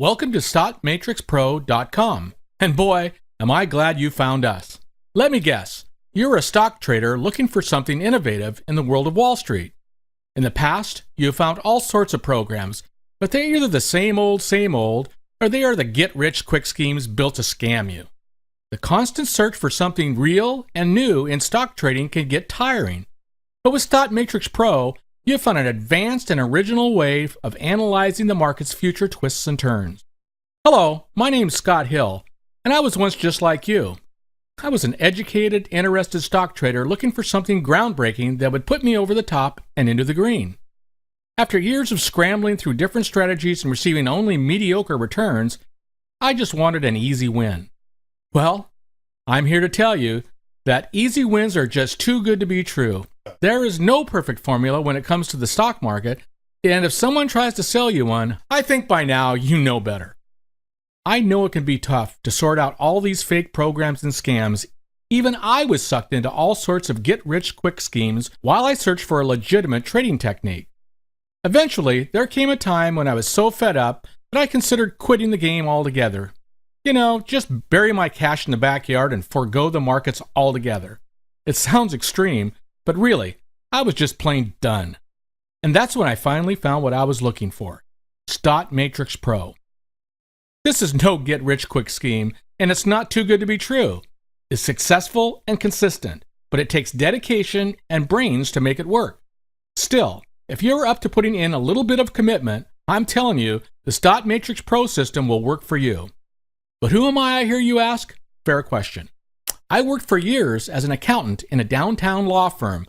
Welcome to stockmatrixprodec. And boy, am I glad you found us. Let me guess, you're a stock trader looking for something innovative in the world of Wall Street. In the past, you have found all sorts of programs, but they're either the same old, or they are the get-rich-quick schemes built to scam you. The constant search for something real and new in stock trading can get tiring. But with Stock Matrix Pro, you have found an advanced and original way of analyzing the market's future twists and turns. Hello, my name's Scott Hill, and I was once just like you. I was an educated, interested stock trader looking for something groundbreaking that would put me over the top and into the green. After years of scrambling through different strategies and receiving only mediocre returns, I just wanted an easy win. Well, I'm here to tell you that easy wins are just too good to be true. There is no perfect formula when it comes to the stock market, and if someone tries to sell you one, I think by now you know better. I know it can be tough to sort out all these fake programs and scams. Even I was sucked into all sorts of get-rich-quick schemes while I searched for a legitimate trading technique. Eventually, there came a time when I was so fed up that I considered quitting the game altogether. Just bury my cash in the backyard and forego the markets altogether. It sounds extreme, but really, I was just plain done. And that's when I finally found what I was looking for, Stock Matrix Pro. This is no get-rich-quick scheme, and it's not too good to be true. It's successful and consistent, but it takes dedication and brains to make it work. Still, if you're up to putting in a little bit of commitment, I'm telling you, the Stock Matrix Pro system will work for you. But who am I hear you ask? Fair question. I worked for years as an accountant in a downtown law firm,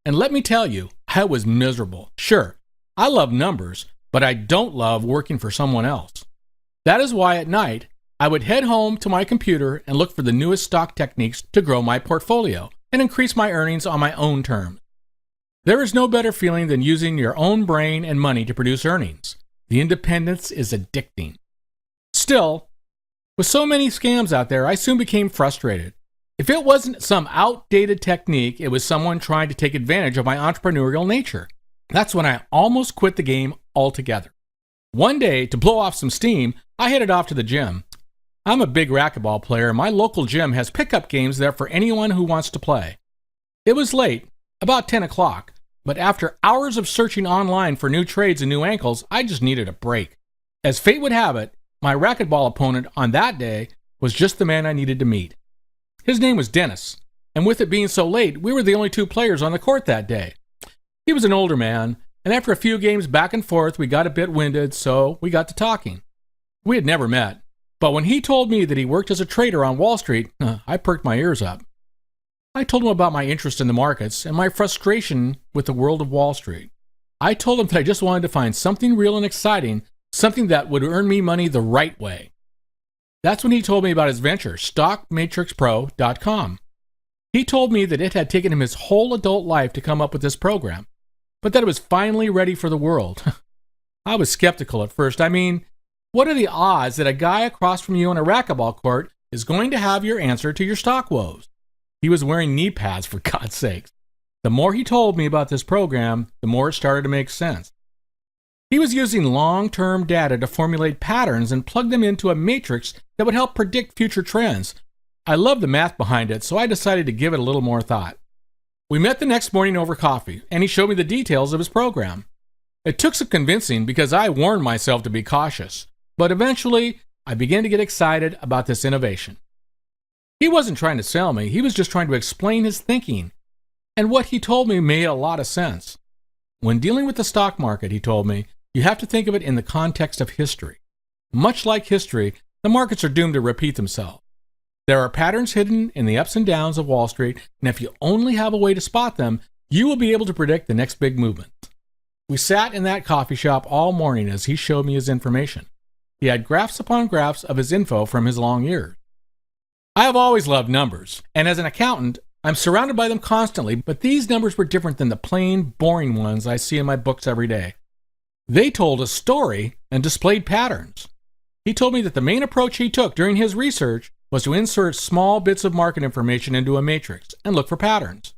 and let me tell you, I was miserable. Sure, I love numbers, but I don't love working for someone else. That is why at night, I would head home to my computer and look for the newest stock techniques to grow my portfolio and increase my earnings on my own terms. There is no better feeling than using your own brain and money to produce earnings. The independence is addicting. Still, with so many scams out there, I soon became frustrated. If it wasn't some outdated technique, it was someone trying to take advantage of my entrepreneurial nature. That's when I almost quit the game altogether. One day, to blow off some steam, I headed off to the gym. I'm a big racquetball player, and my local gym has pickup games there for anyone who wants to play. It was late, about 10 o'clock, but after hours of searching online for new trades and new ankles, I just needed a break. As fate would have it, my racquetball opponent on that day was just the man I needed to meet. His name was Dennis, and with it being so late, we were the only two players on the court that day. He was an older man, and after a few games back and forth, we got a bit winded, so we got to talking. We had never met, but when he told me that he worked as a trader on Wall Street, I perked my ears up. I told him about my interest in the markets and my frustration with the world of Wall Street. I told him that I just wanted to find something real and exciting, something that would earn me money the right way. That's when he told me about his venture, stockmatrixpro.com. He told me that it had taken him his whole adult life to come up with this program, but that it was finally ready for the world. I was skeptical at first. I mean, what are the odds that a guy across from you on a racquetball court is going to have your answer to your stock woes? He was wearing knee pads, for God's sakes. The more he told me about this program, the more it started to make sense. He was using long-term data to formulate patterns and plug them into a matrix that would help predict future trends. I loved the math behind it, so I decided to give it a little more thought. We met the next morning over coffee, and he showed me the details of his program. It took some convincing because I warned myself to be cautious, but eventually I began to get excited about this innovation. He wasn't trying to sell me, he was just trying to explain his thinking, and what he told me made a lot of sense. When dealing with the stock market, he told me, you have to think of it in the context of history. Much like history, the markets are doomed to repeat themselves. There are patterns hidden in the ups and downs of Wall Street, and if you only have a way to spot them, you will be able to predict the next big movement. We sat in that coffee shop all morning as he showed me his information. He had graphs upon graphs of his info from his long years. I have always loved numbers, and as an accountant, I'm surrounded by them constantly, but these numbers were different than the plain, boring ones I see in my books every day. They told a story and displayed patterns. He told me that the main approach he took during his research was to insert small bits of market information into a matrix and look for patterns.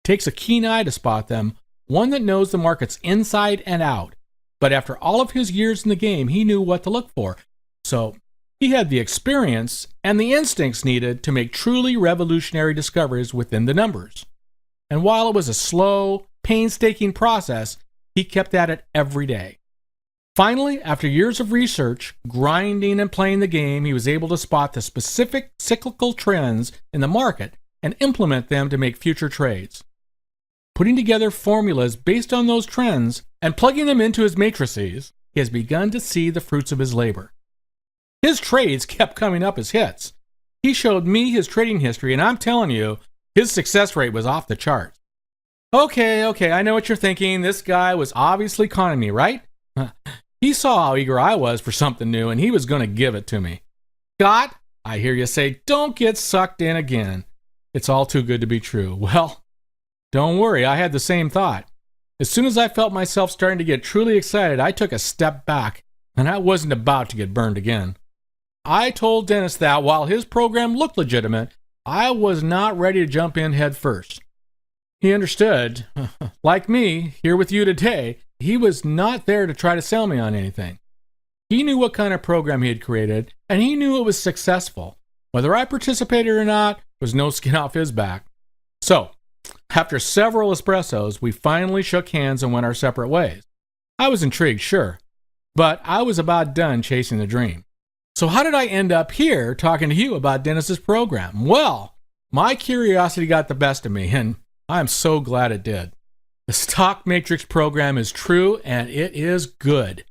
It takes a keen eye to spot them, one that knows the markets inside and out. but after all of his years in the game, he knew what to look for. So he had the experience and the instincts needed to make truly revolutionary discoveries within the numbers. And while it was a slow, painstaking process, he kept at it every day. Finally, after years of research, grinding and playing the game, he was able to spot the specific cyclical trends in the market and implement them to make future trades. Putting together formulas based on those trends and plugging them into his matrices, he has begun to see the fruits of his labor. His trades kept coming up as hits. He showed me his trading history, and I'm telling you, his success rate was off the charts. Okay, I know what you're thinking. This guy was obviously conning me, right? He saw how eager I was for something new, and he was going to give it to me. Scott, I hear you say, don't get sucked in again. It's all too good to be true. Well, don't worry, I had the same thought. As soon as I felt myself starting to get truly excited, I took a step back, and I wasn't about to get burned again. I told Dennis that while his program looked legitimate, I was not ready to jump in head first. He understood. Like me, here with you today, he was not there to try to sell me on anything. He knew what kind of program he had created, and he knew it was successful. Whether I participated or not was no skin off his back. So, after several espressos, we finally shook hands and went our separate ways. I was intrigued, sure, but I was about done chasing the dream. So how did I end up here talking to you about Dennis's program? Well, my curiosity got the best of me, and I'm so glad it did. The Stock Matrix program is true, and it is good.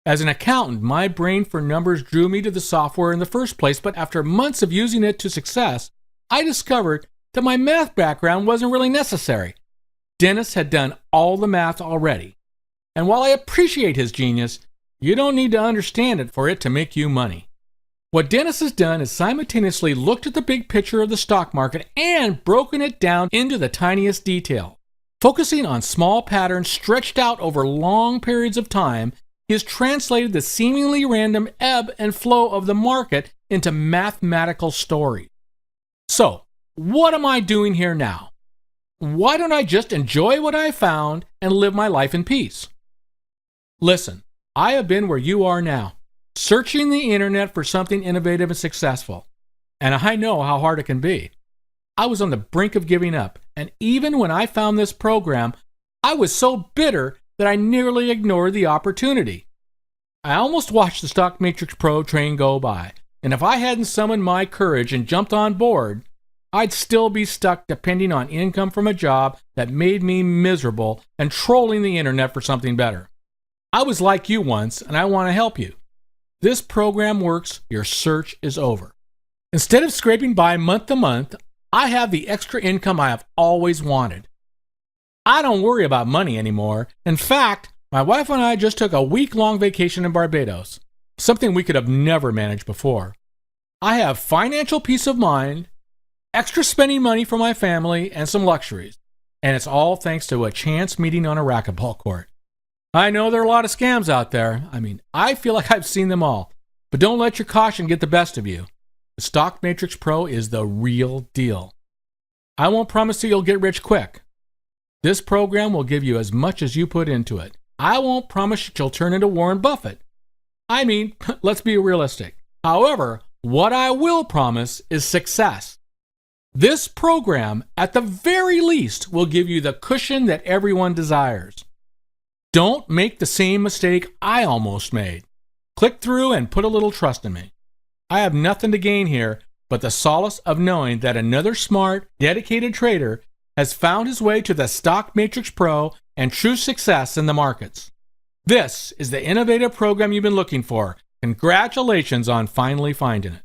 As an accountant, my brain for numbers drew me to the software in the first place, but after months of using it to success, I discovered that my math background wasn't really necessary. Dennis had done all the math already. And while I appreciate his genius, you don't need to understand it for it to make you money. What Dennis has done is simultaneously looked at the big picture of the stock market and broken it down into the tiniest detail. Focusing on small patterns stretched out over long periods of time, he has translated the seemingly random ebb and flow of the market into mathematical stories. So, what am I doing here now? Why don't I just enjoy what I found and live my life in peace? Listen, I have been where you are now, searching the internet for something innovative and successful. And I know how hard it can be. I was on the brink of giving up, and even when I found this program, I was so bitter that I nearly ignored the opportunity. I almost watched the Stock Matrix Pro train go by, and if I hadn't summoned my courage and jumped on board, I'd still be stuck depending on income from a job that made me miserable and trolling the internet for something better. I was like you once, and I want to help you. This program works, your search is over. Instead of scraping by month to month, I have the extra income I have always wanted. I don't worry about money anymore. In fact, my wife and I just took a week-long vacation in Barbados, something we could have never managed before. I have financial peace of mind, extra spending money for my family, and some luxuries. And it's all thanks to a chance meeting on a racquetball court. I know there are a lot of scams out there. I feel like I've seen them all. But don't let your caution get the best of you. The Stock Matrix Pro is the real deal. I won't promise you you'll get rich quick. This program will give you as much as you put into it. I won't promise you'll turn into Warren Buffett. Let's be realistic. However, what I will promise is success. This program, at the very least, will give you the cushion that everyone desires. Don't make the same mistake I almost made. Click through and put a little trust in me. I have nothing to gain here but the solace of knowing that another smart, dedicated trader has found his way to the Stock Matrix Pro and true success in the markets. This is the innovative program you've been looking for. Congratulations on finally finding it.